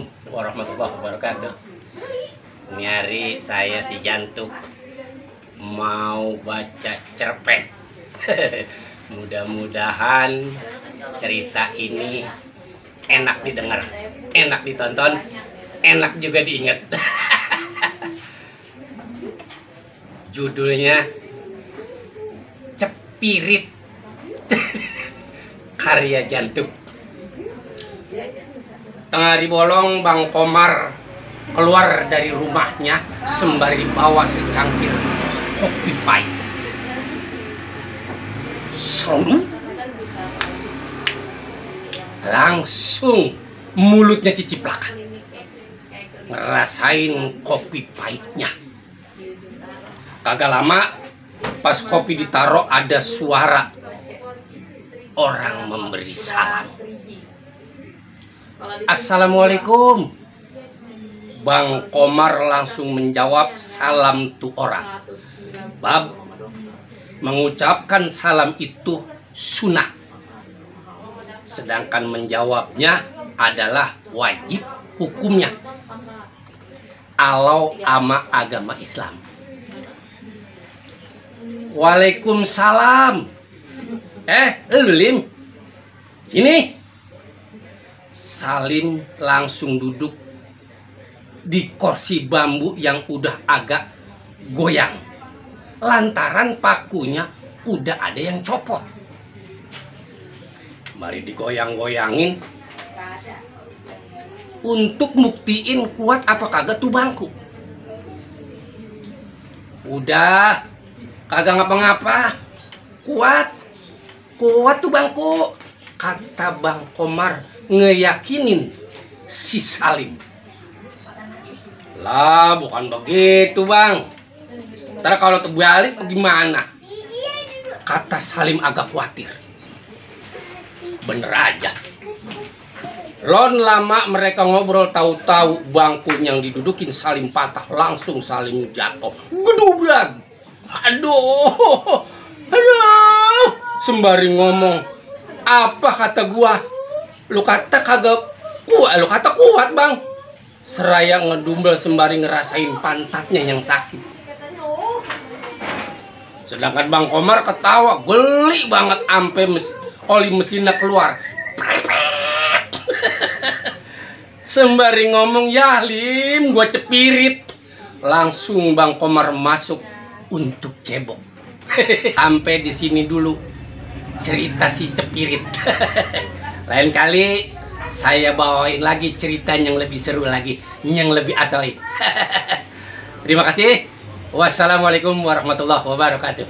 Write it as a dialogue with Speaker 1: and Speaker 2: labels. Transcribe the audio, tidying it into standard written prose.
Speaker 1: Assalamualaikum warahmatullahi wabarakatuh. Ini hari saya si Jantuk mau baca cerpen. Mudah-mudahan cerita ini enak didengar, enak ditonton, enak juga diingat. Judulnya Cepirit, karya Jantuk. Tengah hari bolong, Bang Komar keluar dari rumahnya sembari bawa secangkir kopi pahit. Seru. Langsung mulutnya ciciplakan, ngerasain kopi pahitnya. Kagak lama, pas kopi ditaruh ada suara orang memberi salam. Assalamualaikum. Bang Komar langsung menjawab salam tu orang. Bab, mengucapkan salam itu sunnah, sedangkan menjawabnya adalah wajib hukumnya alau ama agama Islam. Waalaikumsalam. Lu Lim, sini. Salim langsung duduk di kursi bambu yang udah agak goyang lantaran pakunya udah ada yang copot. Mari digoyang-goyangin untuk buktiin kuat apa kagak tuh bangku. Udah kagak ngapa-ngapa, kuat tuh bangku, kata Bang Komar ngeyakinin si Salim. Lah bukan begitu bang, ntar kalau terbalik gimana, kata Salim agak khawatir. Bener aja. Lon lama mereka ngobrol, tahu-tahu bangku yang didudukin Salim patah, langsung Salim jatuh gedubrak. Aduh, sembari ngomong, apa kata gua, lu kata kagak kuat, lu kata kuat bang. Seraya ngedumbel sembari ngerasain pantatnya yang sakit. Sedangkan Bang Komar ketawa geli banget ampe oli mesinnya keluar. Sembari ngomong, ya Lim, gua cepirit. Langsung Bang Komar masuk untuk cebok. Sampai di sini dulu cerita si cepirit. Lain kali saya bawain lagi cerita yang lebih seru lagi, yang lebih asoi. Terima kasih. Wassalamualaikum warahmatullahi wabarakatuh.